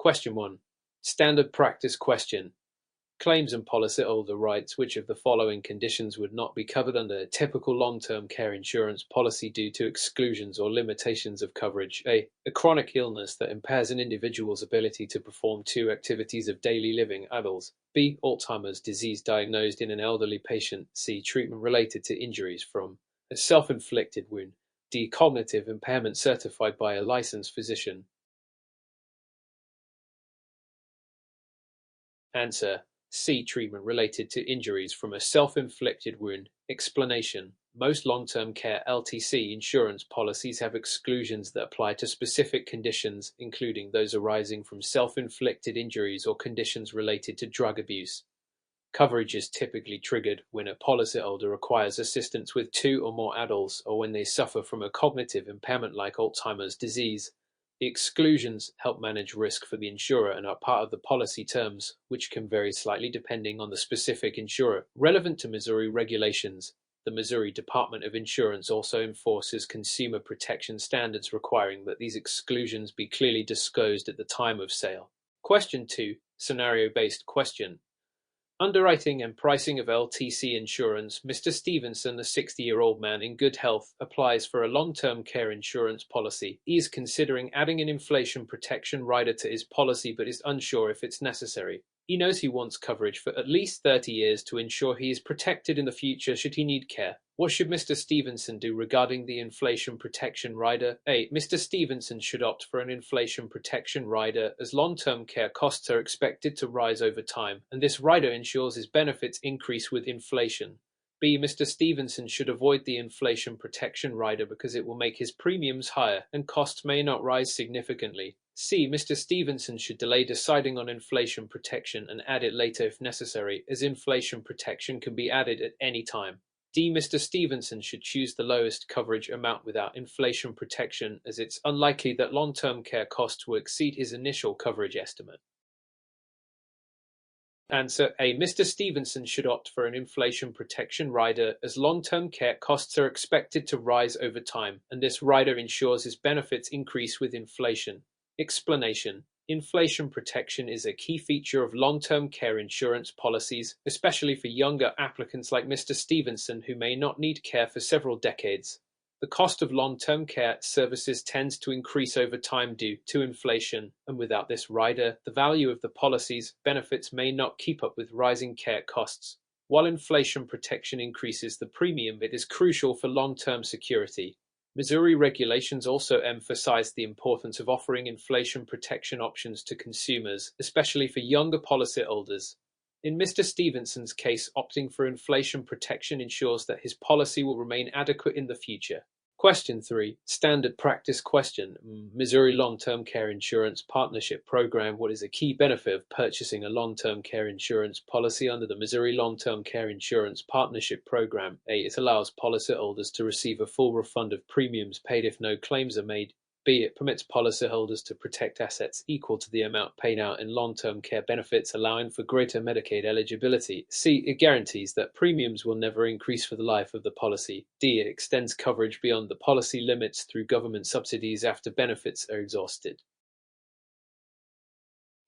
Question 1. Standard practice question. Claims and policyholder rights. Which of the following conditions would not be covered under a typical long-term care insurance policy due to exclusions or limitations of coverage? A chronic illness that impairs an individual's ability to perform two activities of daily living, adults. B. Alzheimer's disease diagnosed in an elderly patient. C. Treatment related to injuries from a self-inflicted wound. D. Cognitive impairment certified by a licensed physician. Answer: C. Treatment related to injuries from a self-inflicted wound. Explanation: most long-term care (LTC) insurance policies have exclusions that apply to specific conditions, including those arising from self-inflicted injuries or conditions related to drug abuse. Coverage is typically triggered when a policyholder requires assistance with two or more adults or when they suffer from a cognitive impairment like Alzheimer's disease. The exclusions help manage risk for the insurer and are part of the policy terms, which can vary slightly depending on the specific insurer. Relevant to Missouri regulations, the Missouri Department of Insurance also enforces consumer protection standards requiring that these exclusions be clearly disclosed at the time of sale. Question 2. Scenario-based question. Underwriting and pricing of LTC insurance. Mr. Stevenson, a 60-year-old man in good health, applies for a long-term care insurance policy. He is considering adding an inflation protection rider to his policy but is unsure if it's necessary. He knows he wants coverage for at least 30 years to ensure he is protected in the future should he need care. What should Mr. Stevenson do regarding the inflation protection rider? A. Mr. Stevenson should opt for an inflation protection rider as long-term care costs are expected to rise over time, and this rider ensures his benefits increase with inflation. B. Mr. Stevenson should avoid the inflation protection rider because it will make his premiums higher and costs may not rise significantly. C. Mr. Stevenson should delay deciding on inflation protection and add it later if necessary, as inflation protection can be added at any time. D. Mr. Stevenson should choose the lowest coverage amount without inflation protection, as it's unlikely that long-term care costs will exceed his initial coverage estimate. Answer A. Mr. Stevenson should opt for an inflation protection rider as long-term care costs are expected to rise over time, and this rider ensures his benefits increase with inflation. Explanation: inflation protection is a key feature of long-term care insurance policies, especially for younger applicants like Mr. Stevenson who may not need care for several decades. The cost of long-term care services tends to increase over time due to inflation, and without this rider, the value of the policy's benefits may not keep up with rising care costs. While inflation protection increases the premium, it is crucial for long-term security. Missouri regulations also emphasize the importance of offering inflation protection options to consumers, especially for younger policyholders. In Mr. Stevenson's case, opting for inflation protection ensures that his policy will remain adequate in the future. Question 3. Standard practice question. Missouri Long-Term Care Insurance Partnership Program. What is a key benefit of purchasing a long-term care insurance policy under the Missouri Long-Term Care Insurance Partnership Program? A. It allows policyholders to receive a full refund of premiums paid if no claims are made. B. It permits policyholders to protect assets equal to the amount paid out in long-term care benefits, allowing for greater Medicaid eligibility. C. It guarantees that premiums will never increase for the life of the policy. D. It extends coverage beyond the policy limits through government subsidies after benefits are exhausted.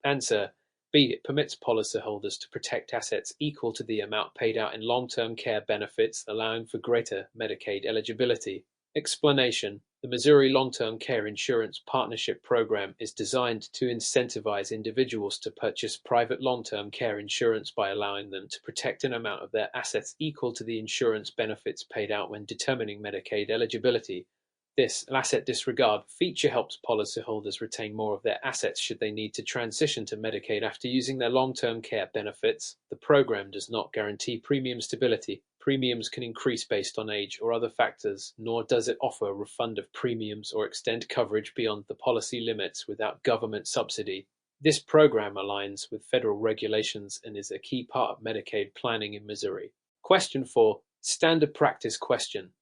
Answer: B. It permits policyholders to protect assets equal to the amount paid out in long-term care benefits, allowing for greater Medicaid eligibility. Explanation: the Missouri Long-Term Care Insurance Partnership Program is designed to incentivize individuals to purchase private long-term care insurance by allowing them to protect an amount of their assets equal to the insurance benefits paid out when determining Medicaid eligibility. This asset disregard feature helps policyholders retain more of their assets should they need to transition to Medicaid after using their long-term care benefits. The program does not guarantee premium stability. Premiums can increase based on age or other factors, nor does it offer a refund of premiums or extend coverage beyond the policy limits without government subsidy. This program aligns with federal regulations and is a key part of Medicaid planning in Missouri. Question 4. Standard practice question.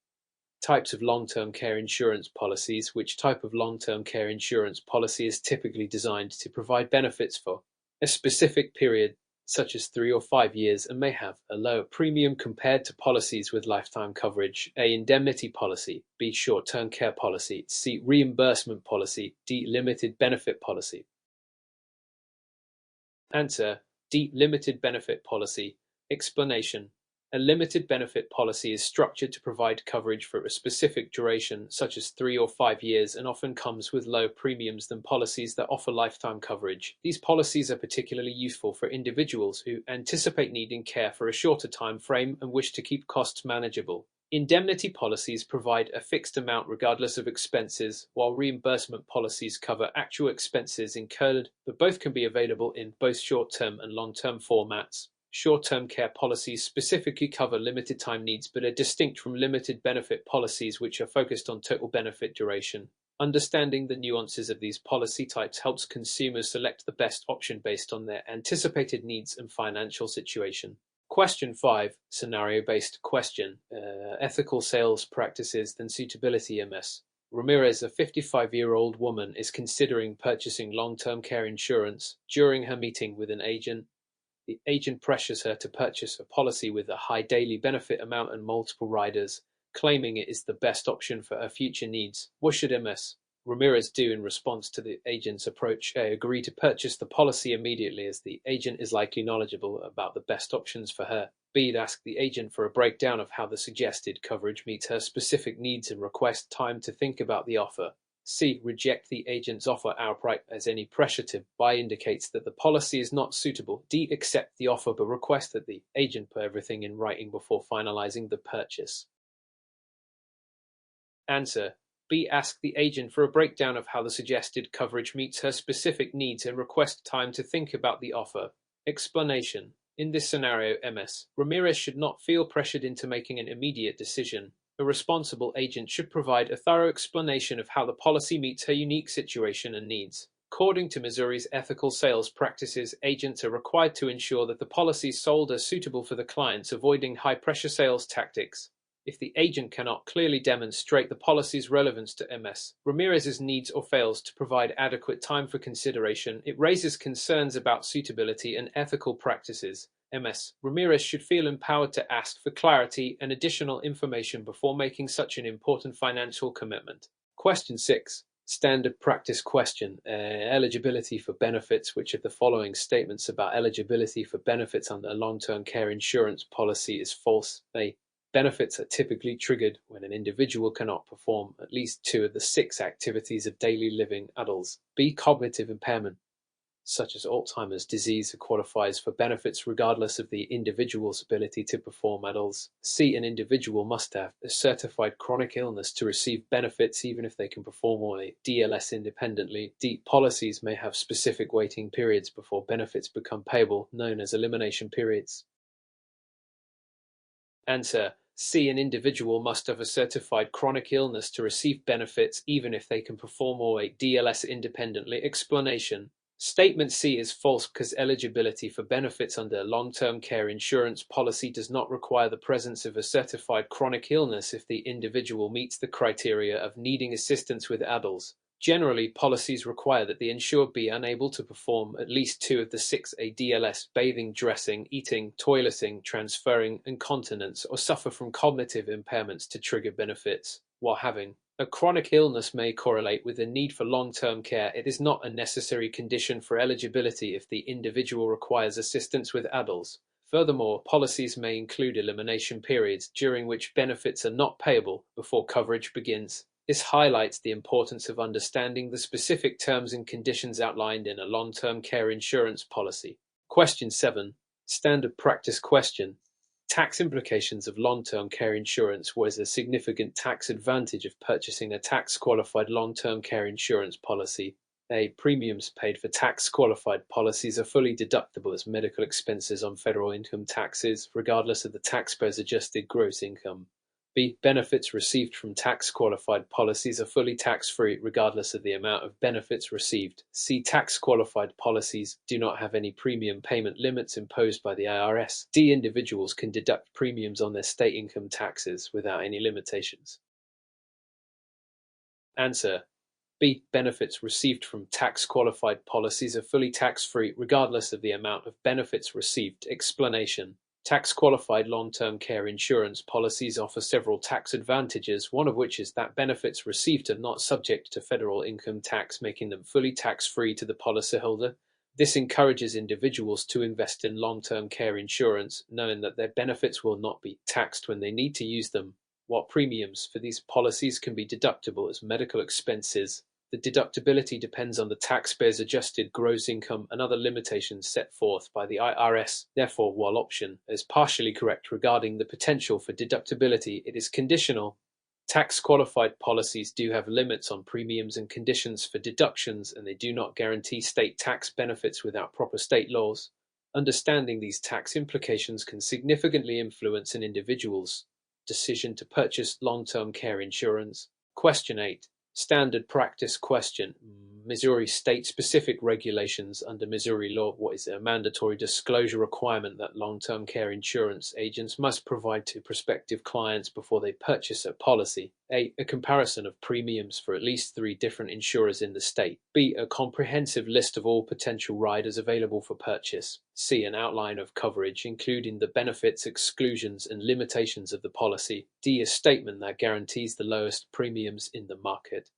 Types of long-term care insurance policies. Which type of long-term care insurance policy is typically designed to provide benefits for a specific period, such as 3 or 5 years, and may have a lower premium compared to policies with lifetime coverage? A. Indemnity policy. B. Short-term care policy. C. Reimbursement policy. D. Limited benefit policy. Answer: D. Limited benefit policy. Explanation: a limited benefit policy is structured to provide coverage for a specific duration, such as 3 or 5 years, and often comes with lower premiums than policies that offer lifetime coverage. These policies are particularly useful for individuals who anticipate needing care for a shorter time frame and wish to keep costs manageable. Indemnity policies provide a fixed amount regardless of expenses, while reimbursement policies cover actual expenses incurred, but both can be available in both short-term and long-term formats. Short-term care policies specifically cover limited time needs but are distinct from limited benefit policies, which are focused on total benefit duration. Understanding the nuances of these policy types helps consumers select the best option based on their anticipated needs and financial situation. Question 5, scenario-based question, ethical sales practices and suitability MS. Ramirez, a 55-year-old woman, is considering purchasing long-term care insurance. During her meeting with an agent, the agent pressures her to purchase a policy with a high daily benefit amount and multiple riders, claiming it is the best option for her future needs. What should MS Ramirez do in response to the agent's approach? A. Agree to purchase the policy immediately, as the agent is likely knowledgeable about the best options for her. B. Ask the agent for a breakdown of how the suggested coverage meets her specific needs and request time to think about the offer. C. Reject the agent's offer outright, as any pressure to buy indicates that the policy is not suitable. D. Accept the offer but request that the agent put everything in writing before finalizing the purchase. Answer: B. Ask the agent for a breakdown of how the suggested coverage meets her specific needs and request time to think about the offer. Explanation: in this scenario, MS Ramirez should not feel pressured into making an immediate decision. A responsible agent should provide a thorough explanation of how the policy meets her unique situation and needs. According to Missouri's ethical sales practices, agents are required to ensure that the policies sold are suitable for the clients, avoiding high-pressure sales tactics. If the agent cannot clearly demonstrate the policy's relevance to MS Ramirez's needs or fails to provide adequate time for consideration, it raises concerns about suitability and ethical practices. MS Ramirez should feel empowered to ask for clarity and additional information before making such an important financial commitment. Question 6. Standard practice question. Eligibility for benefits. Which of the following statements about eligibility for benefits under a long-term care insurance policy is false? A. Benefits are typically triggered when an individual cannot perform at least 2 of the 6 activities of daily living adults. B. Cognitive impairment, such as Alzheimer's disease, qualifies for benefits regardless of the individual's ability to perform adults. C. An individual must have a certified chronic illness to receive benefits even if they can perform or a DLS independently. D. Policies may have specific waiting periods before benefits become payable, known as elimination periods. Answer: C. An individual must have a certified chronic illness to receive benefits even if they can perform or a DLS independently. Explanation: Statement C is false because eligibility for benefits under a long-term care insurance policy does not require the presence of a certified chronic illness if the individual meets the criteria of needing assistance with adults. Generally, policies require that the insured be unable to perform at least 2 of the 6 ADLS: bathing, dressing, eating, toileting, transferring, and continence, or suffer from cognitive impairments to trigger benefits. While having a chronic illness may correlate with the need for long-term care, it is not a necessary condition for eligibility if the individual requires assistance with adults. Furthermore, policies may include elimination periods during which benefits are not payable before coverage begins. This highlights the importance of understanding the specific terms and conditions outlined in a long-term care insurance policy. Question 7. Standard practice question. Tax implications of long-term care insurance. What is a significant tax advantage of purchasing a tax-qualified long-term care insurance policy? A. Premiums paid for tax-qualified policies are fully deductible as medical expenses on federal income taxes, regardless of the taxpayer's adjusted gross income. B. Benefits received from tax-qualified policies are fully tax-free regardless of the amount of benefits received. C. Tax-qualified policies do not have any premium payment limits imposed by the IRS. D. Individuals can deduct premiums on their state income taxes without any limitations. Answer: B. Benefits received from tax-qualified policies are fully tax-free regardless of the amount of benefits received. Explanation: Tax-qualified long-term care insurance policies offer several tax advantages, one of which is that benefits received are not subject to federal income tax, making them fully tax-free to the policyholder. This encourages individuals to invest in long-term care insurance, knowing that their benefits will not be taxed when they need to use them. What premiums for these policies can be deductible as medical expenses. The deductibility depends on the taxpayer's adjusted gross income and other limitations set forth by the IRS. Therefore, while option is partially correct regarding the potential for deductibility, it is conditional. Tax-qualified policies do have limits on premiums and conditions for deductions, and they do not guarantee state tax benefits without proper state laws. Understanding these tax implications can significantly influence an individual's decision to purchase long-term care insurance. Question 8. Standard practice question. Missouri state-specific regulations. Under Missouri law, what is a mandatory disclosure requirement that long-term care insurance agents must provide to prospective clients before they purchase a policy? A comparison of premiums for at least 3 different insurers in the state. B, a comprehensive list of all potential riders available for purchase. C, an outline of coverage, including the benefits, exclusions, and limitations of the policy. D, a statement that guarantees the lowest premiums in the market.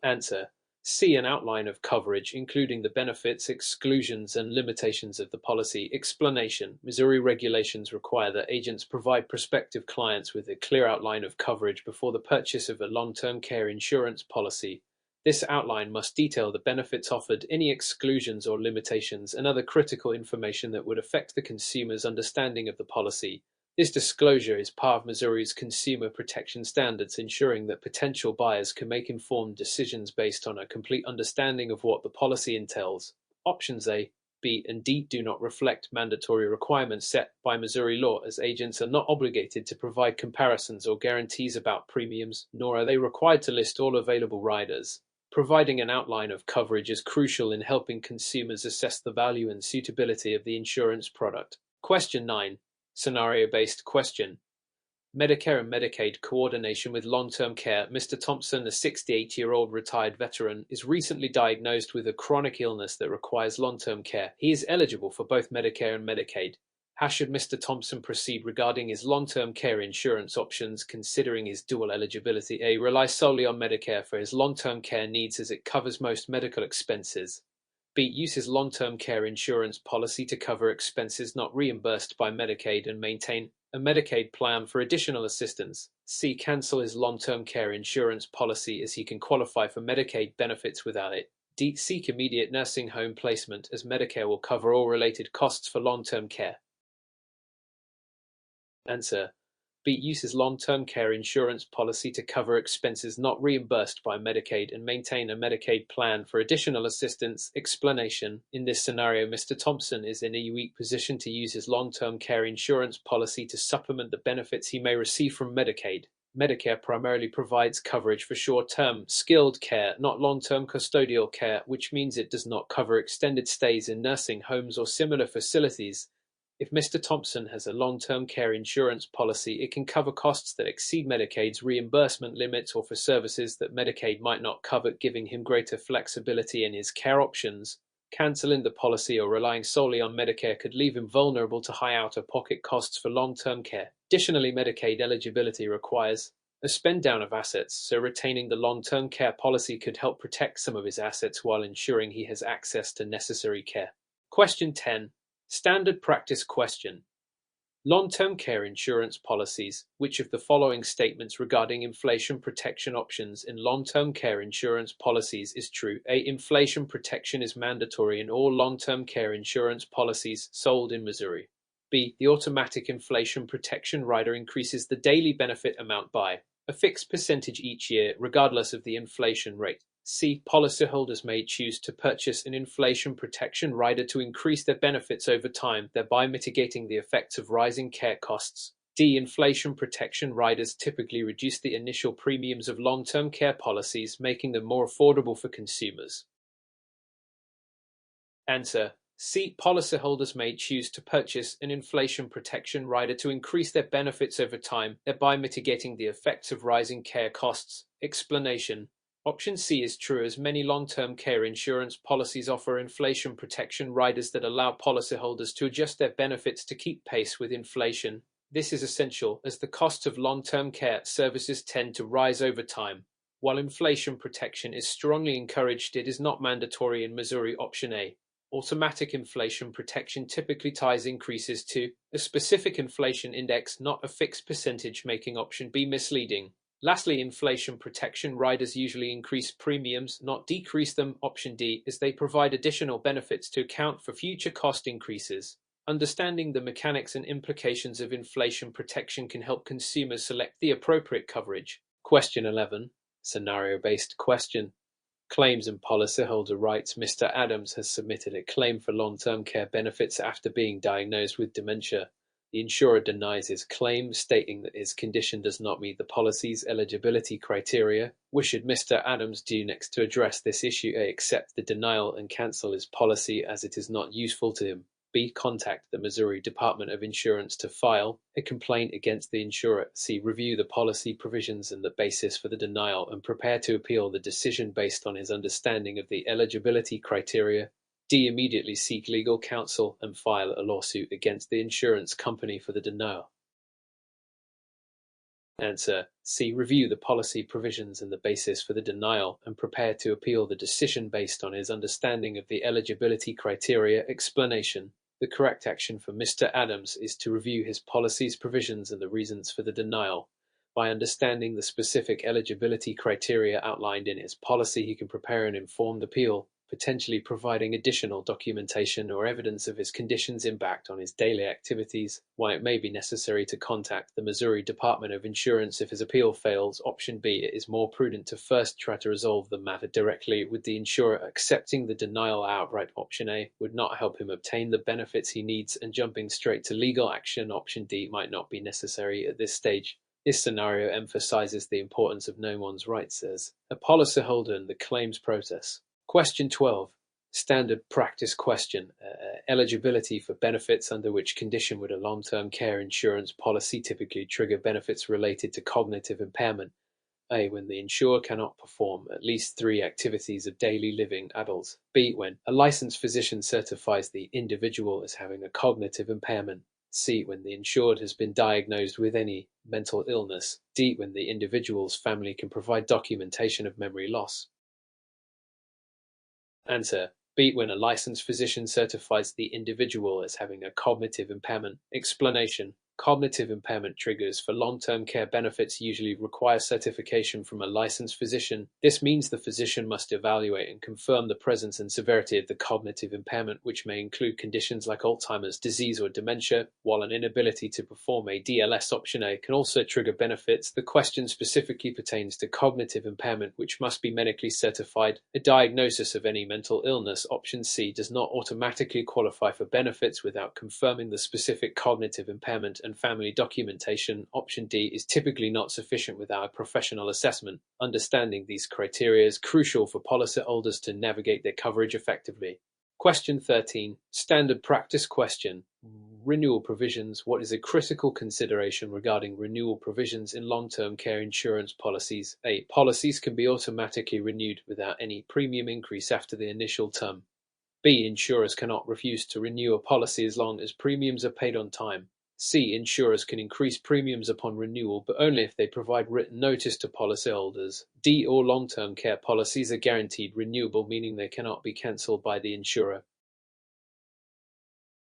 Answer: C, an outline of coverage, including the benefits, exclusions, and limitations of the policy. Explanation: Missouri regulations require that agents provide prospective clients with a clear outline of coverage before the purchase of a long-term care insurance policy. This outline must detail the benefits offered, any exclusions or limitations, and other critical information that would affect the consumer's understanding of the policy. This disclosure is part of Missouri's consumer protection standards, ensuring that potential buyers can make informed decisions based on a complete understanding of what the policy entails. Options A, B, and D do not reflect mandatory requirements set by Missouri law, as agents are not obligated to provide comparisons or guarantees about premiums, nor are they required to list all available riders. Providing an outline of coverage is crucial in helping consumers assess the value and suitability of the insurance product. Question 9. Scenario-based question. Medicare and Medicaid coordination with long-term care. Mr. Thompson, a 68-year-old retired veteran, is recently diagnosed with a chronic illness that requires long-term care. He is eligible for both Medicare and Medicaid. How should Mr. Thompson proceed regarding his long-term care insurance options, considering his dual eligibility? A, rely solely on Medicare for his long-term care needs as it covers most medical expenses. B, use his long-term care insurance policy to cover expenses not reimbursed by Medicaid and maintain a Medicaid plan for additional assistance. C, cancel his long-term care insurance policy as he can qualify for Medicaid benefits without it. D, seek immediate nursing home placement as Medicare will cover all related costs for long-term care. Answer: B, use his long-term care insurance policy to cover expenses not reimbursed by Medicaid and maintain a Medicaid plan for additional assistance. Explanation: in this scenario, Mr. Thompson is in a unique position to use his long-term care insurance policy to supplement the benefits he may receive from Medicaid. Medicare primarily provides coverage for short-term, skilled care, not long-term custodial care, which means it does not cover extended stays in nursing homes or similar facilities. If Mr. Thompson has a long-term care insurance policy, it can cover costs that exceed Medicaid's reimbursement limits or for services that Medicaid might not cover, giving him greater flexibility in his care options. Canceling the policy or relying solely on Medicare could leave him vulnerable to high out-of-pocket costs for long-term care. Additionally, Medicaid eligibility requires a spend-down of assets, so retaining the long-term care policy could help protect some of his assets while ensuring he has access to necessary care. Question 10. Standard practice question. Long-term care insurance policies. Which of the following statements regarding inflation protection options in long-term care insurance policies is true? A, inflation protection is mandatory in all long-term care insurance policies sold in Missouri. B, the automatic inflation protection rider increases the daily benefit amount by a fixed percentage each year, regardless of the inflation rate. C, policyholders may choose to purchase an inflation protection rider to increase their benefits over time, thereby mitigating the effects of rising care costs. D, inflation protection riders typically reduce the initial premiums of long-term care policies, making them more affordable for consumers. Answer: C, policyholders may choose to purchase an inflation protection rider to increase their benefits over time, thereby mitigating the effects of rising care costs. Explanation: Option C is true, as many long-term care insurance policies offer inflation protection riders that allow policyholders to adjust their benefits to keep pace with inflation. This is essential, as the costs of long-term care services tend to rise over time. While inflation protection is strongly encouraged, it is not mandatory in Missouri. Option A. Automatic inflation protection typically ties increases to a specific inflation index, not a fixed percentage, making option B misleading. Lastly, inflation protection riders usually increase premiums, not decrease them. Option D, as they provide additional benefits to account for future cost increases. Understanding the mechanics and implications of inflation protection can help consumers select the appropriate coverage. Question 11. Scenario-based question. Claims and policyholder rights. Mr. Adams has submitted a claim for long-term care benefits after being diagnosed with dementia. The insurer denies his claim, stating that his condition does not meet the policy's eligibility criteria. What should Mr. Adams do next to address this issue? A. Accept the denial and cancel his policy as it is not useful to him. B. Contact the Missouri Department of Insurance to file a complaint against the insurer. C. Review the policy provisions and the basis for the denial and prepare to appeal the decision based on his understanding of the eligibility criteria. D. Immediately seek legal counsel and file a lawsuit against the insurance company for the denial. Answer. C. Review the policy provisions and the basis for the denial and prepare to appeal the decision based on his understanding of the eligibility criteria. Explanation. The correct action for Mr. Adams is to review his policy's provisions and the reasons for the denial. By understanding the specific eligibility criteria outlined in his policy, he can prepare an informed appeal, potentially providing additional documentation or evidence of his condition's impact on his daily activities, why it may be necessary to contact the Missouri Department of Insurance if his appeal fails. Option B. It is more prudent to first try to resolve the matter directly with the insurer. Accepting the denial outright. Option A would not help him obtain the benefits he needs, and jumping straight to legal action. Option D might not be necessary at this stage. This scenario emphasizes the importance of knowing one's rights as a policyholder in the claims process. Question 12. Standard practice question. Eligibility for benefits. Under which condition would a long-term care insurance policy typically trigger benefits related to cognitive impairment? A. When the insurer cannot perform at least 3 activities of daily living adults. B. When a licensed physician certifies the individual as having a cognitive impairment. C. When the insured has been diagnosed with any mental illness. D. When the individual's family can provide documentation of memory loss. Answer. B. When a licensed physician certifies the individual as having a cognitive impairment. Explanation. Cognitive impairment triggers for long-term care benefits usually require certification from a licensed physician. This means the physician must evaluate and confirm the presence and severity of the cognitive impairment, which may include conditions like Alzheimer's disease or dementia, while an inability to perform a DLS. Option A can also trigger benefits. The question specifically pertains to cognitive impairment, which must be medically certified. A diagnosis of any mental illness. Option C does not automatically qualify for benefits without confirming the specific cognitive impairment and family documentation. Option D is typically not sufficient without a professional assessment. Understanding these criteria is crucial for policyholders to navigate their coverage effectively. Question 13. Standard practice question. Renewal provisions. What is a critical consideration regarding renewal provisions in long-term care insurance policies? A. Policies can be automatically renewed without any premium increase after the initial term. B. Insurers cannot refuse to renew a policy as long as premiums are paid on time. C. Insurers can increase premiums upon renewal, but only if they provide written notice to policyholders. D. All long-term care policies are guaranteed renewable, meaning they cannot be cancelled by the insurer.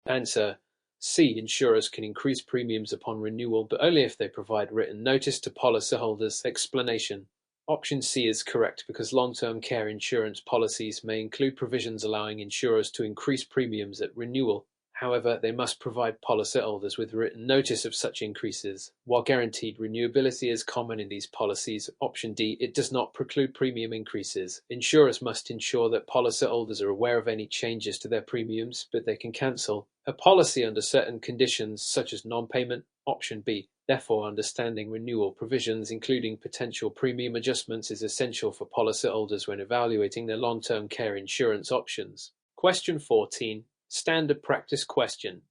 Answer. C. Insurers can increase premiums upon renewal, but only if they provide written notice to policyholders. Explanation. Option C is correct because long-term care insurance policies may include provisions allowing insurers to increase premiums at renewal. However, they must provide policyholders with written notice of such increases. While guaranteed renewability is common in these policies, Option D, it does not preclude premium increases. Insurers must ensure that policyholders are aware of any changes to their premiums, but they can cancel a policy under certain conditions, such as non-payment. Option B. Therefore, understanding renewal provisions, including potential premium adjustments, is essential for policyholders when evaluating their long-term care insurance options. Question 14. Standard practice question.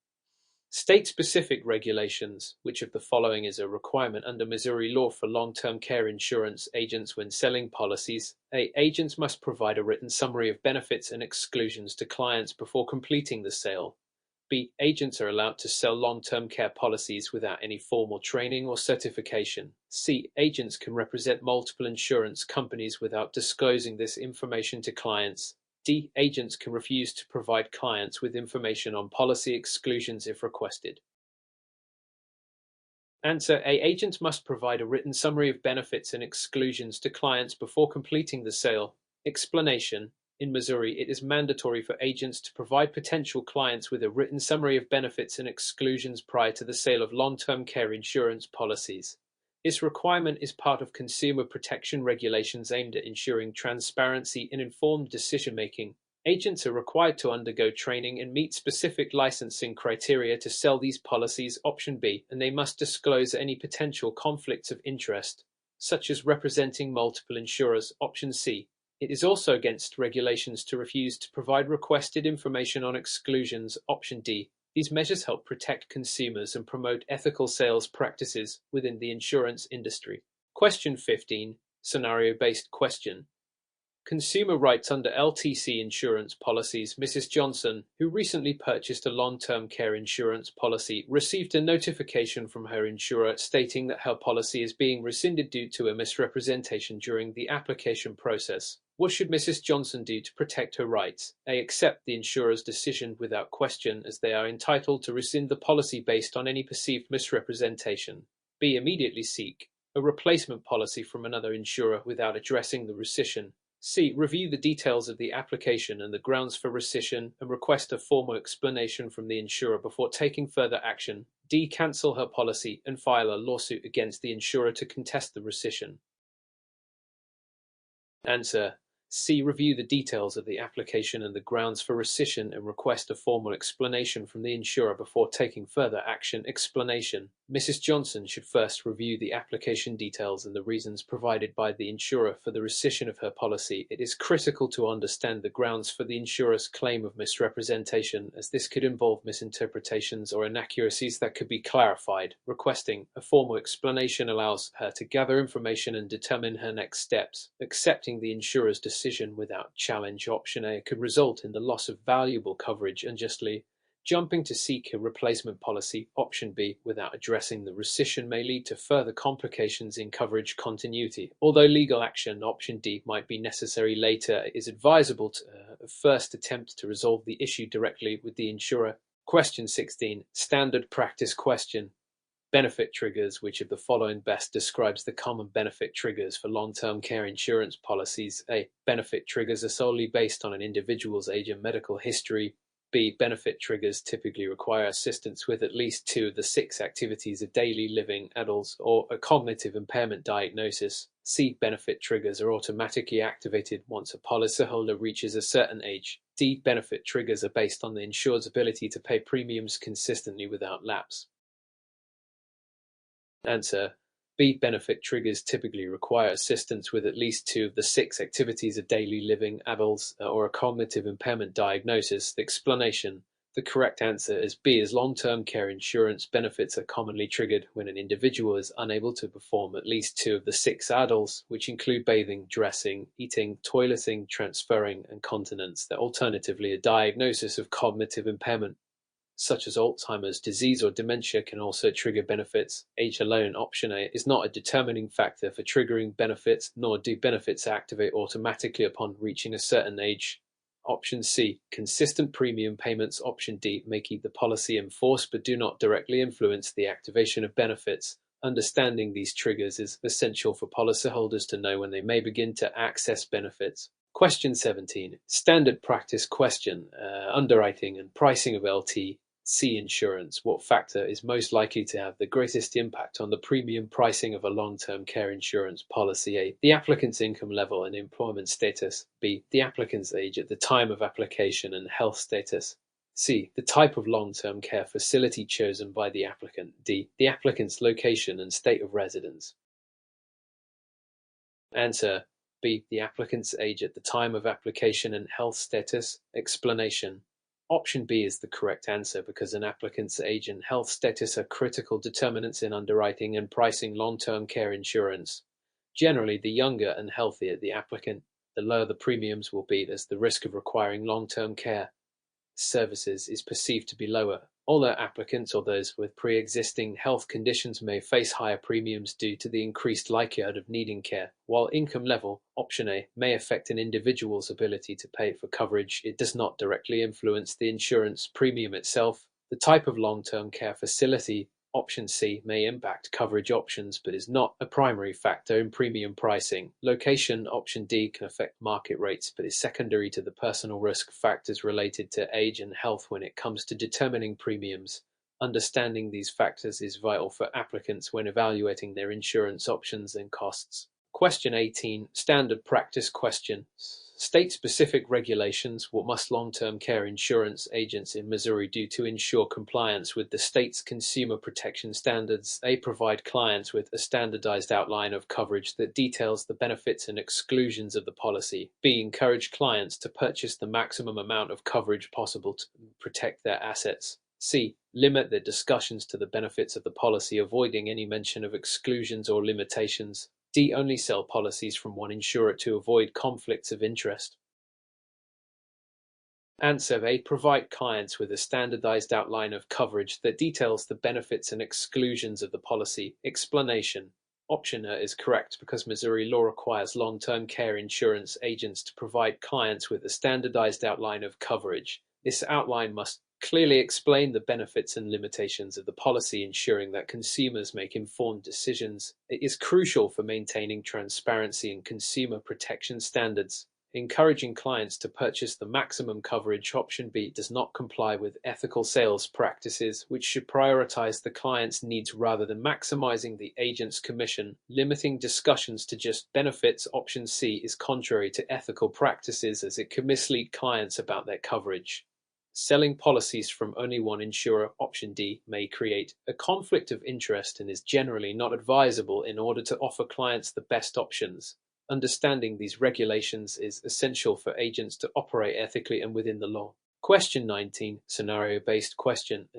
State-specific regulations. Which of the following is a requirement under Missouri law for long-term care insurance agents when selling policies? A. Agents must provide a written summary of benefits and exclusions to clients before completing the sale. B. Agents are allowed to sell long-term care policies without any formal training or certification. C. Agents can represent multiple insurance companies without disclosing this information to clients. D. Agents can refuse to provide clients with information on policy exclusions if requested. Answer A. Agents must provide a written summary of benefits and exclusions to clients before completing the sale. Explanation: in Missouri, it is mandatory for agents to provide potential clients with a written summary of benefits and exclusions prior to the sale of long-term care insurance policies. This requirement is part of consumer protection regulations aimed at ensuring transparency and informed decision-making. Agents are required to undergo training and meet specific licensing criteria to sell these policies, option B, and they must disclose any potential conflicts of interest, such as representing multiple insurers, option C. It is also against regulations to refuse to provide requested information on exclusions, option D. These measures help protect consumers and promote ethical sales practices within the insurance industry. Question 15. Scenario-based question. Consumer rights under LTC insurance policies. Mrs. Johnson, who recently purchased a long-term care insurance policy, received a notification from her insurer stating that her policy is being rescinded due to a misrepresentation during the application process. What should Mrs. Johnson do to protect her rights? A. Accept the insurer's decision without question, as they are entitled to rescind the policy based on any perceived misrepresentation. B. Immediately seek a replacement policy from another insurer without addressing the rescission. C. Review the details of the application and the grounds for rescission and request a formal explanation from the insurer before taking further action. D. Cancel her policy and file a lawsuit against the insurer to contest the rescission. Answer: C. Review the details of the application and the grounds for rescission and request a formal explanation from the insurer before taking further action. Explanation: Mrs. Johnson should first review the application details and the reasons provided by the insurer for the rescission of her policy. It is critical to understand the grounds for the insurer's claim of misrepresentation, as this could involve misinterpretations or inaccuracies that could be clarified. Requesting a formal explanation allows her to gather information and determine her next steps. Accepting the insurer's decision without challenge, option A, could result in the loss of valuable coverage unjustly. Jumping to seek a replacement policy, option B, without addressing the rescission may lead to further complications in coverage continuity. Although legal action, option D, might be necessary later, it is advisable to first attempt to resolve the issue directly with the insurer. Question 16. Standard practice question. Benefit triggers. Which of the following best describes the common benefit triggers for long-term care insurance policies? A. Benefit triggers are solely based on an individual's age and medical history. B. Benefit triggers typically require assistance with at least 2 of the 6 activities of daily living adults or a cognitive impairment diagnosis. C. Benefit triggers are automatically activated once a policyholder reaches a certain age. D. Benefit triggers are based on the insured's ability to pay premiums consistently without lapse. Answer: B. Benefit triggers typically require assistance with at least 2 of the 6 activities of daily living adults or a cognitive impairment diagnosis. The explanation: the correct answer is B, as long-term care insurance benefits are commonly triggered when an individual is unable to perform at least 2 of the 6 adults, which include bathing, dressing, eating, toileting, transferring, and continence. That alternatively, a diagnosis of cognitive impairment such as Alzheimer's disease or dementia can also trigger benefits. Age alone, option A, is not a determining factor for triggering benefits, nor do benefits activate automatically upon reaching a certain age. Option C, consistent premium payments, option D, may keep the policy in force but do not directly influence the activation of benefits. Understanding these triggers is essential for policyholders to know when they may begin to access benefits. Question 17. Standard practice question. Underwriting and pricing of LTC insurance. What factor is most likely to have the greatest impact on the premium pricing of a long-term care insurance policy? A. The applicant's income level and employment status. B. The applicant's age at the time of application and health status. C. The type of long-term care facility chosen by the applicant. D. The applicant's location and state of residence. Answer: B. The applicant's age at the time of application and health status. Explanation: option B is the correct answer because an applicant's age and health status are critical determinants in underwriting and pricing long-term care insurance. Generally, the younger and healthier the applicant, the lower the premiums will be. There's the risk of requiring long-term care. services is perceived to be lower. Older applicants or those with pre-existing health conditions may face higher premiums due to the increased likelihood of needing care. While income level, option A, may affect an individual's ability to pay for coverage, it does not directly influence the insurance premium itself. The type of long-term care facility, option C, may impact coverage options but is not a primary factor in premium pricing. Location, option D, can affect market rates but is secondary to the personal risk factors related to age and health when it comes to determining premiums. Understanding these factors is vital for applicants when evaluating their insurance options and costs. Question 18. Standard practice question. State-specific regulations. What must long-term care insurance agents in Missouri do to ensure compliance with the state's consumer protection standards? A. Provide clients with a standardized outline of coverage that details the benefits and exclusions of the policy. B. Encourage clients to purchase the maximum amount of coverage possible to protect their assets. C. Limit their discussions to the benefits of the policy, avoiding any mention of exclusions or limitations. D. Only sell policies from one insurer to avoid conflicts of interest. Answer A. Provide clients with a standardized outline of coverage that details the benefits and exclusions of the policy. Explanation. Option A is correct because Missouri law requires long-term care insurance agents to provide clients with a standardized outline of coverage. This outline must clearly explain the benefits and limitations of the policy, ensuring that consumers make informed decisions. It is crucial for maintaining transparency and consumer protection standards. Encouraging clients to purchase the maximum coverage, option B, does not comply with ethical sales practices, which should prioritize the client's needs rather than maximizing the agent's commission. Limiting discussions to just benefits, option C, is contrary to ethical practices as it can mislead clients about their coverage. Selling policies from only one insurer, option D, may create a conflict of interest and is generally not advisable in order to offer clients the best options. Understanding these regulations is essential for agents to operate ethically and within the law. Question 19, scenario-based question.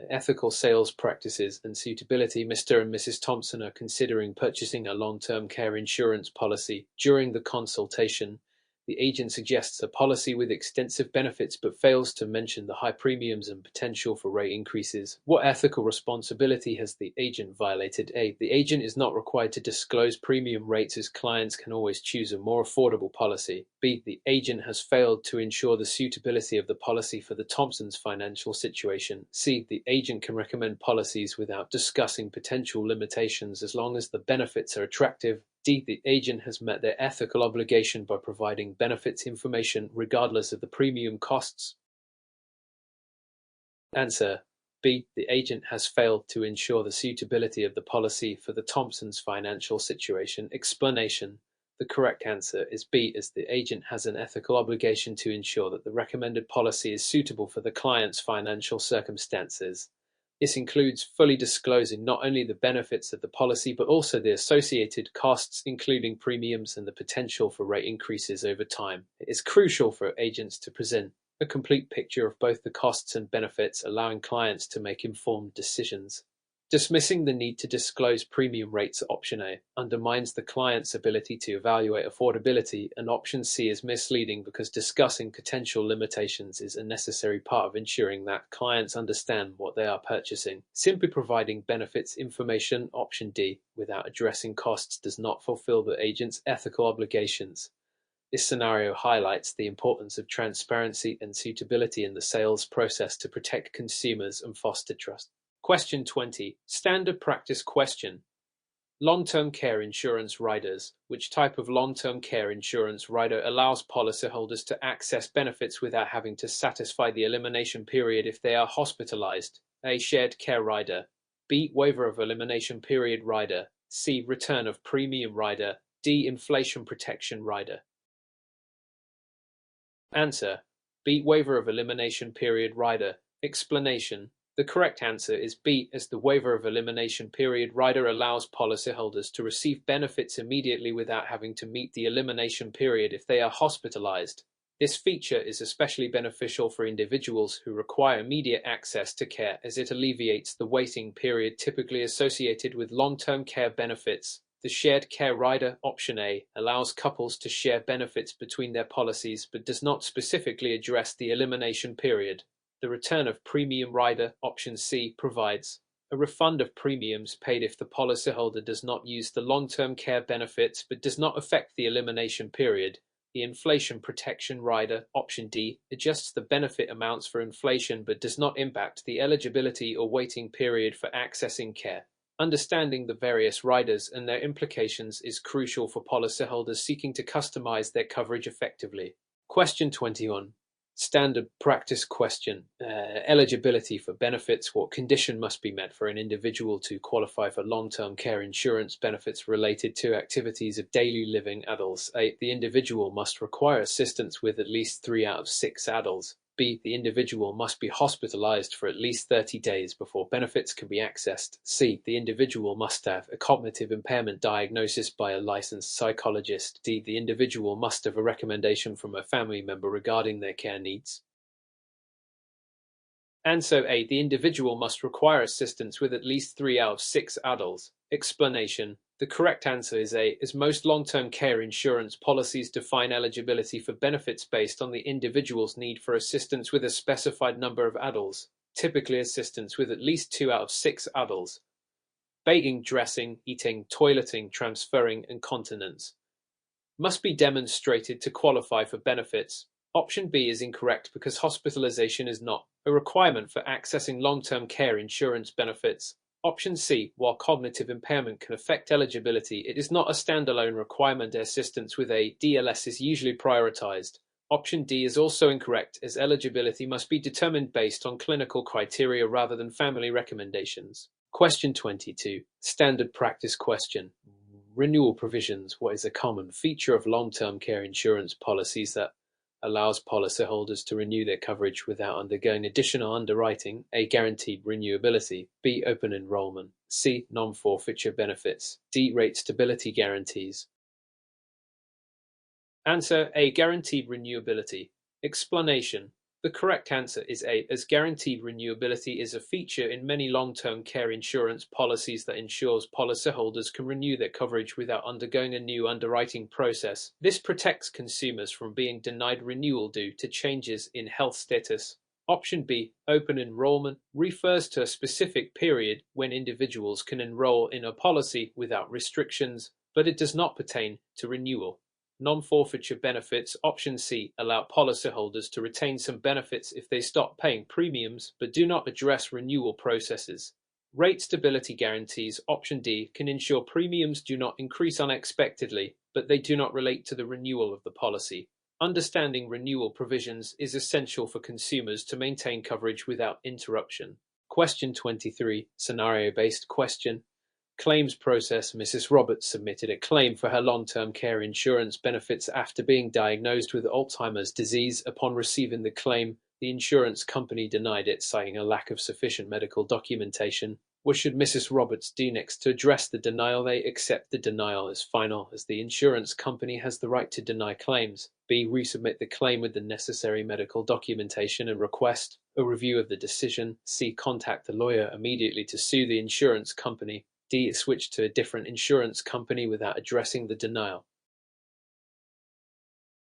Ethical sales practices and suitability. Mr. and Mrs. Thompson are considering purchasing a long-term care insurance policy. During the consultation, the agent suggests a policy with extensive benefits but fails to mention the high premiums and potential for rate increases. What ethical responsibility has the agent violated? A. The agent is not required to disclose premium rates as clients can always choose a more affordable policy. B. The agent has failed to ensure the suitability of the policy for the Thompsons' financial situation. C. The agent can recommend policies without discussing potential limitations as long as the benefits are attractive. D. The agent has met their ethical obligation by providing benefits information regardless of the premium costs. Answer B. The agent has failed to ensure the suitability of the policy for the Thompsons' financial situation. Explanation. The correct answer is B, as the agent has an ethical obligation to ensure that the recommended policy is suitable for the client's financial circumstances. This includes fully disclosing not only the benefits of the policy but also the associated costs, including premiums and the potential for rate increases over time. It is crucial for agents to present a complete picture of both the costs and benefits, allowing clients to make informed decisions. Dismissing the need to disclose premium rates, option A, undermines the client's ability to evaluate affordability, and option C is misleading because discussing potential limitations is a necessary part of ensuring that clients understand what they are purchasing. Simply providing benefits information, option D, without addressing costs does not fulfill the agent's ethical obligations. This scenario highlights the importance of transparency and suitability in the sales process to protect consumers and foster trust. Question 20. Standard practice question. Long-term care insurance riders. Which type of long-term care insurance rider allows policyholders to access benefits without having to satisfy the elimination period if they are hospitalized? A. Shared care rider. B. Waiver of elimination period rider. C. Return of premium rider. D. Inflation protection rider. Answer. B. Waiver of elimination period rider. Explanation. The correct answer is B, as the waiver of elimination period rider allows policyholders to receive benefits immediately without having to meet the elimination period if they are hospitalized. This feature is especially beneficial for individuals who require immediate access to care, as it alleviates the waiting period typically associated with long-term care benefits. The shared care rider, option A, allows couples to share benefits between their policies but does not specifically address the elimination period. The return of premium rider, option C, provides a refund of premiums paid if the policyholder does not use the long-term care benefits but does not affect the elimination period. The inflation protection rider, option D, adjusts the benefit amounts for inflation but does not impact the eligibility or waiting period for accessing care. Understanding the various riders and their implications is crucial for policyholders seeking to customize their coverage effectively. Question 21. Standard practice question. Eligibility for benefits. What condition must be met for an individual to qualify for long-term care insurance benefits related to activities of daily living adults? A. The individual must require assistance with at least 3 out of 6 adults. B. The individual must be hospitalized for at least 30 days before benefits can be accessed. C. The individual must have a cognitive impairment diagnosis by a licensed psychologist. D. The individual must have a recommendation from a family member regarding their care needs. Answer A. The individual must require assistance with at least 3 out of 6 adults. Explanation. The correct answer is A, as most long-term care insurance policies define eligibility for benefits based on the individual's need for assistance with a specified number of adults, typically assistance with at least 2 out of 6 adults. Bathing, dressing, eating, toileting, transferring, and continence must be demonstrated to qualify for benefits. Option B is incorrect because hospitalization is not a requirement for accessing long-term care insurance benefits. Option C, while cognitive impairment can affect eligibility, it is not a standalone requirement. Assistance with a DLS is usually prioritized. Option D is also incorrect, as eligibility must be determined based on clinical criteria rather than family recommendations. Question 22. Standard practice question. Renewal provisions. What is a common feature of long-term care insurance policies that allows policyholders to renew their coverage without undergoing additional underwriting? A. Guaranteed renewability. B. Open enrollment. C. Non-forfeiture benefits. D. Rate stability guarantees. Answer A. Guaranteed renewability. Explanation. The correct answer is A, as guaranteed renewability is a feature in many long-term care insurance policies that ensures policyholders can renew their coverage without undergoing a new underwriting process. This protects consumers from being denied renewal due to changes in health status. Option B, open enrollment, refers to a specific period when individuals can enroll in a policy without restrictions, but it does not pertain to renewal. Non-forfeiture benefits, option C, allow policyholders to retain some benefits if they stop paying premiums, but do not address renewal processes. Rate stability guarantees, option D, can ensure premiums do not increase unexpectedly, but they do not relate to the renewal of the policy. Understanding renewal provisions is essential for consumers to maintain coverage without interruption. Question 23, scenario-based question. Claims process. Mrs. Roberts submitted a claim for her long-term care insurance benefits after being diagnosed with Alzheimer's disease. Upon receiving the claim, the insurance company denied it, citing a lack of sufficient medical documentation. What should Mrs. Roberts do next to address the denial? A. Accept the denial as final, as the insurance company has the right to deny claims. B. Resubmit the claim with the necessary medical documentation and request a review of the decision. C. Contact the lawyer immediately to sue the insurance company. D. Switch to a different insurance company without addressing the denial.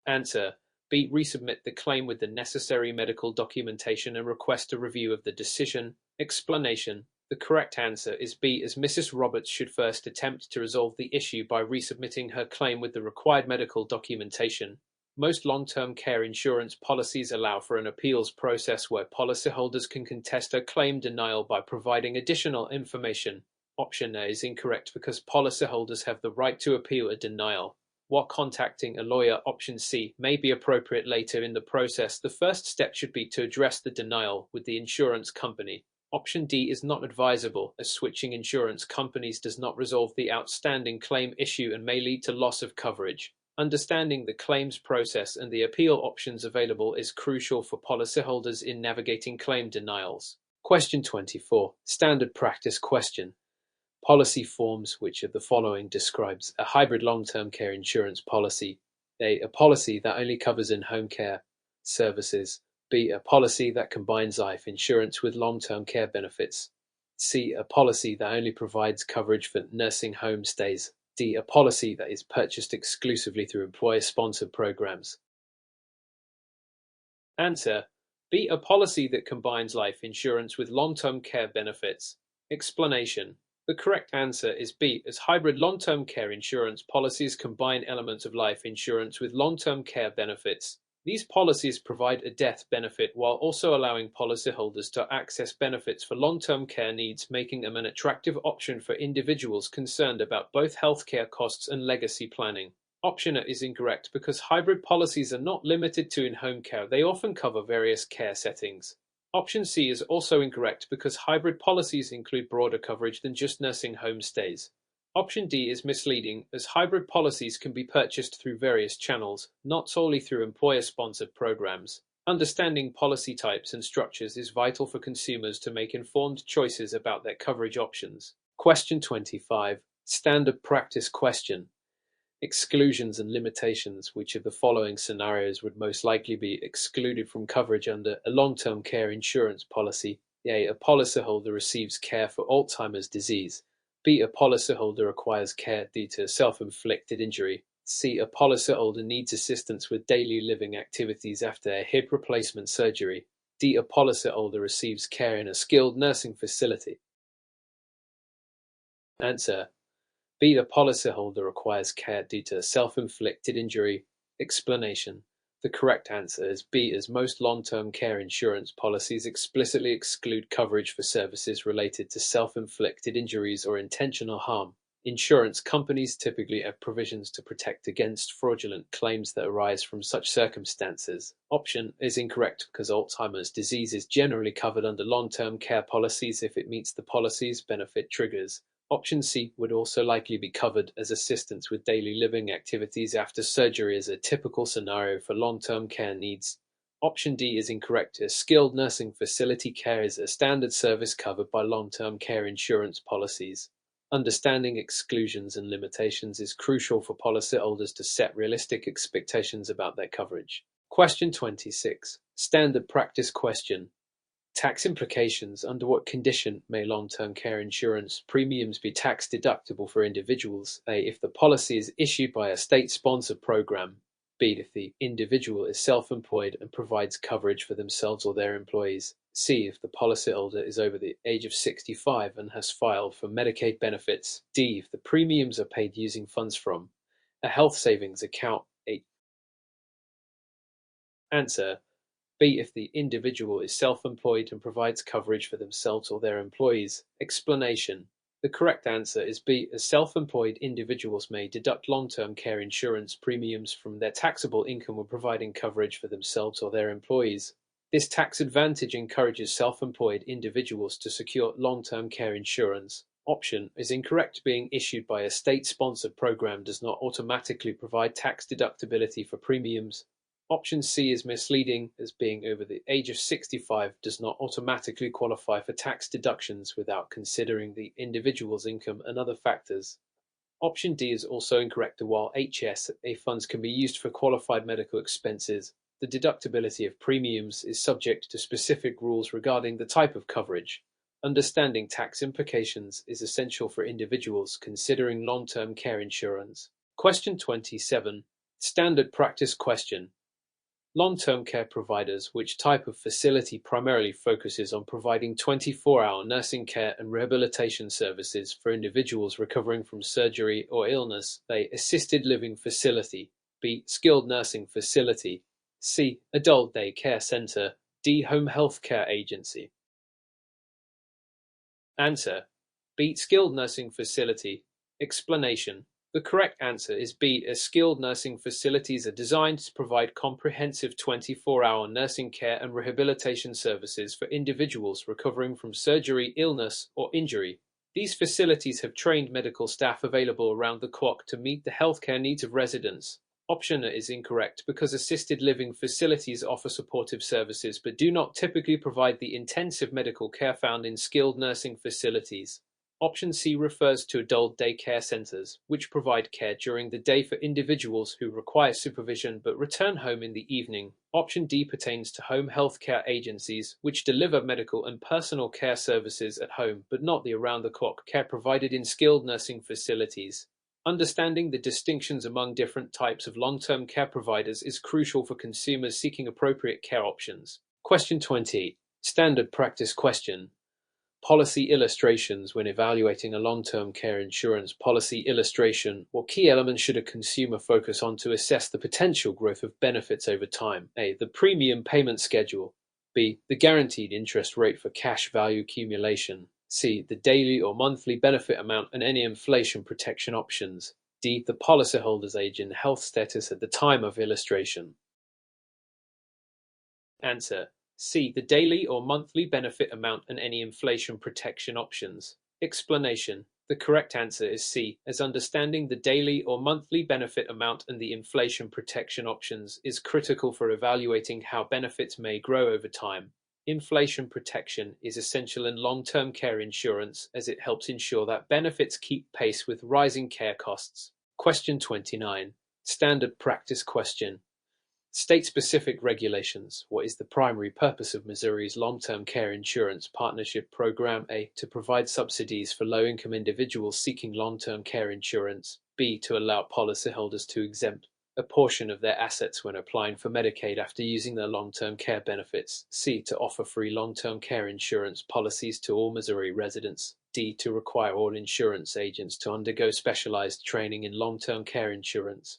Answer. B. Resubmit the claim with the necessary medical documentation and request a review of the decision. Explanation. The correct answer is B, as Mrs. Roberts should first attempt to resolve the issue by resubmitting her claim with the required medical documentation. Most long-term care insurance policies allow for an appeals process where policyholders can contest a claim denial by providing additional information. Option A is incorrect because policyholders have the right to appeal a denial. While contacting a lawyer, option C, may be appropriate later in the process, the first step should be to address the denial with the insurance company. Option D is not advisable, as switching insurance companies does not resolve the outstanding claim issue and may lead to loss of coverage. Understanding the claims process and the appeal options available is crucial for policyholders in navigating claim denials. Question 24. Standard practice question. Policy forms. Which of the following describes a hybrid long-term care insurance policy? A. A policy that only covers in-home care services. B. A policy that combines life insurance with long-term care benefits. C. A policy that only provides coverage for nursing home stays. D. A policy that is purchased exclusively through employer-sponsored programs. Answer: B. A policy that combines life insurance with long-term care benefits. Explanation: the correct answer is B, as hybrid long-term care insurance policies combine elements of life insurance with long-term care benefits. These policies provide a death benefit while also allowing policyholders to access benefits for long-term care needs, making them an attractive option for individuals concerned about both healthcare costs and legacy planning. Option A is incorrect because hybrid policies are not limited to in-home care. They often cover various care settings. Option C is also incorrect because hybrid policies include broader coverage than just nursing home stays. Option D is misleading, as hybrid policies can be purchased through various channels, not solely through employer-sponsored programs. Understanding policy types and structures is vital for consumers to make informed choices about their coverage options. Question 25. Standard practice question. Exclusions and limitations. Which of the following scenarios would most likely be excluded from coverage under a long-term care insurance policy? A. A policyholder receives care for Alzheimer's disease. B. A policyholder requires care due to self-inflicted injury. C. A policyholder needs assistance with daily living activities after a hip replacement surgery. D. A policyholder receives care in a skilled nursing facility. Answer: B. The policyholder requires care due to self-inflicted injury. Explanation: the correct answer is B, as most long-term care insurance policies explicitly exclude coverage for services related to self-inflicted injuries or intentional harm. Insurance companies typically have provisions to protect against fraudulent claims that arise from such circumstances. Option is incorrect because Alzheimer's disease is generally covered under long-term care policies if it meets the policy's benefit triggers. Option C would also likely be covered, as assistance with daily living activities after surgery is a typical scenario for long-term care needs. Option D is incorrect, as skilled nursing facility care is a standard service covered by long-term care insurance policies. Understanding exclusions and limitations is crucial for policyholders to set realistic expectations about their coverage. Question 26. Standard practice question. Tax implications. Under what condition may long-term care insurance premiums be tax deductible for individuals? A. If the policy is issued by a state-sponsored program. B. If the individual is self-employed and provides coverage for themselves or their employees. C. If the policyholder is over the age of 65 and has filed for Medicaid benefits. D. If the premiums are paid using funds from a health savings account. Answer: B. If the individual is self-employed and provides coverage for themselves or their employees. Explanation: the correct answer is B, as self-employed individuals may deduct long-term care insurance premiums from their taxable income when providing coverage for themselves or their employees. This tax advantage encourages self-employed individuals to secure long-term care insurance. Option is incorrect. Being issued by a state-sponsored program does not automatically provide tax deductibility for premiums. Option C is misleading, as being over the age of 65 does not automatically qualify for tax deductions without considering the individual's income and other factors. Option D is also incorrect. While HSA funds can be used for qualified medical expenses, the deductibility of premiums is subject to specific rules regarding the type of coverage. Understanding tax implications is essential for individuals considering long-term care insurance. Question 27. Standard practice question. Long-term care providers. Which type of facility primarily focuses on providing 24-hour nursing care and rehabilitation services for individuals recovering from surgery or illness? A. Assisted living facility. B. Skilled nursing facility. C. Adult day care center. D. Home health care agency. Answer: B. Skilled nursing facility. Explanation: the correct answer is B, as skilled nursing facilities are designed to provide comprehensive 24-hour nursing care and rehabilitation services for individuals recovering from surgery, illness, or injury. These facilities have trained medical staff available around the clock to meet the healthcare needs of residents. Option A is incorrect because assisted living facilities offer supportive services but do not typically provide the intensive medical care found in skilled nursing facilities. Option C refers to adult day care centers, which provide care during the day for individuals who require supervision but return home in the evening. Option D pertains to home health care agencies, which deliver medical and personal care services at home but not the around-the-clock care provided in skilled nursing facilities. Understanding the distinctions among different types of long-term care providers is crucial for consumers seeking appropriate care options. Question 20. Standard practice question. Policy illustrations. When evaluating a long-term care insurance policy illustration, what key elements should a consumer focus on to assess the potential growth of benefits over time? A. The premium payment schedule. B. The guaranteed interest rate for cash value accumulation. C. The daily or monthly benefit amount and any inflation protection options. D. The policyholder's age and health status at the time of illustration. Answer. C. The daily or monthly benefit amount and any inflation protection options. Explanation. The correct answer is C, as understanding the daily or monthly benefit amount and the inflation protection options is critical for evaluating how benefits may grow over time. Inflation protection is essential in long-term care insurance as it helps ensure that benefits keep pace with rising care costs. Question 29. Standard practice question. State-specific regulations. What is the primary purpose of Missouri's long-term care insurance partnership program? A. To provide subsidies for low-income individuals seeking long-term care insurance. B. To allow policyholders to exempt a portion of their assets when applying for Medicaid after using their long-term care benefits. C. To offer free long-term care insurance policies to all Missouri residents. D. To require all insurance agents to undergo specialized training in long-term care insurance.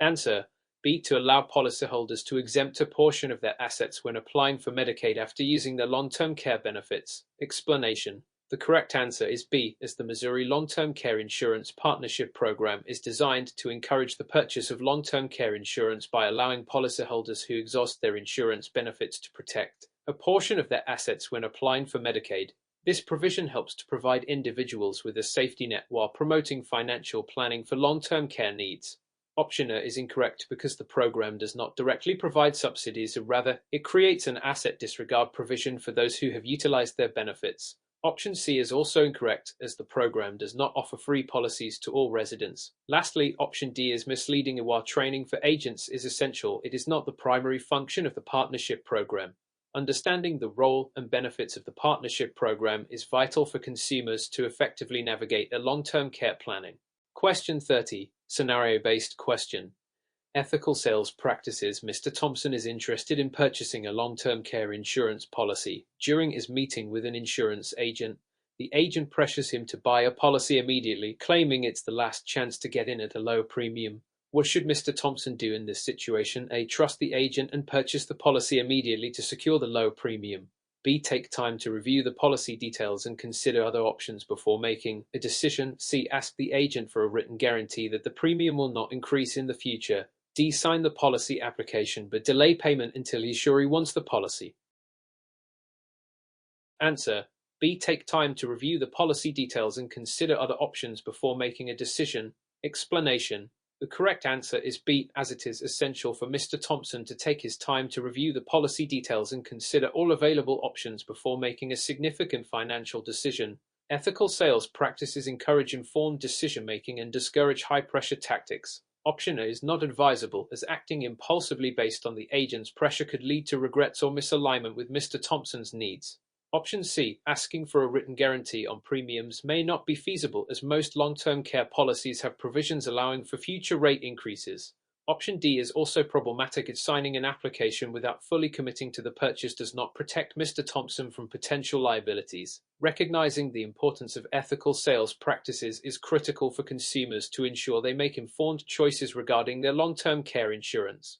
Answer. B. To allow policyholders to exempt a portion of their assets when applying for Medicaid after using their long-term care benefits. Explanation. The correct answer is B, as the Missouri Long-Term Care Insurance Partnership Program is designed to encourage the purchase of long-term care insurance by allowing policyholders who exhaust their insurance benefits to protect a portion of their assets when applying for Medicaid. This provision helps to provide individuals with a safety net while promoting financial planning for long-term care needs. Option A is incorrect because the program does not directly provide subsidies, or rather, it creates an asset disregard provision for those who have utilized their benefits. Option C is also incorrect as the program does not offer free policies to all residents. Lastly, option D is misleading, and while training for agents is essential, it is not the primary function of the partnership program. Understanding the role and benefits of the partnership program is vital for consumers to effectively navigate their long-term care planning. Question 30. Scenario-based question. Ethical sales practices. Mr. Thompson is interested in purchasing a long-term care insurance policy. During his meeting with an insurance agent, the agent pressures him to buy a policy immediately, claiming it's the last chance to get in at a low premium. What should Mr. Thompson do in this situation? A. Trust the agent and purchase the policy immediately to secure the low premium. B. Take time to review the policy details and consider other options before making a decision. C. Ask the agent for a written guarantee that the premium will not increase in the future. D. Sign the policy application but delay payment until he's sure he wants the policy. Answer. B. Take time to review the policy details and consider other options before making a decision. Explanation. The correct answer is B, as it is essential for Mr. Thompson to take his time to review the policy details and consider all available options before making a significant financial decision. Ethical sales practices encourage informed decision-making and discourage high-pressure tactics. Option A is not advisable, as acting impulsively based on the agent's pressure could lead to regrets or misalignment with Mr. Thompson's needs. Option C, asking for a written guarantee on premiums may not be feasible, as most long-term care policies have provisions allowing for future rate increases. Option D is also problematic, as signing an application without fully committing to the purchase does not protect Mr. Thompson from potential liabilities. Recognizing the importance of ethical sales practices is critical for consumers to ensure they make informed choices regarding their long-term care insurance.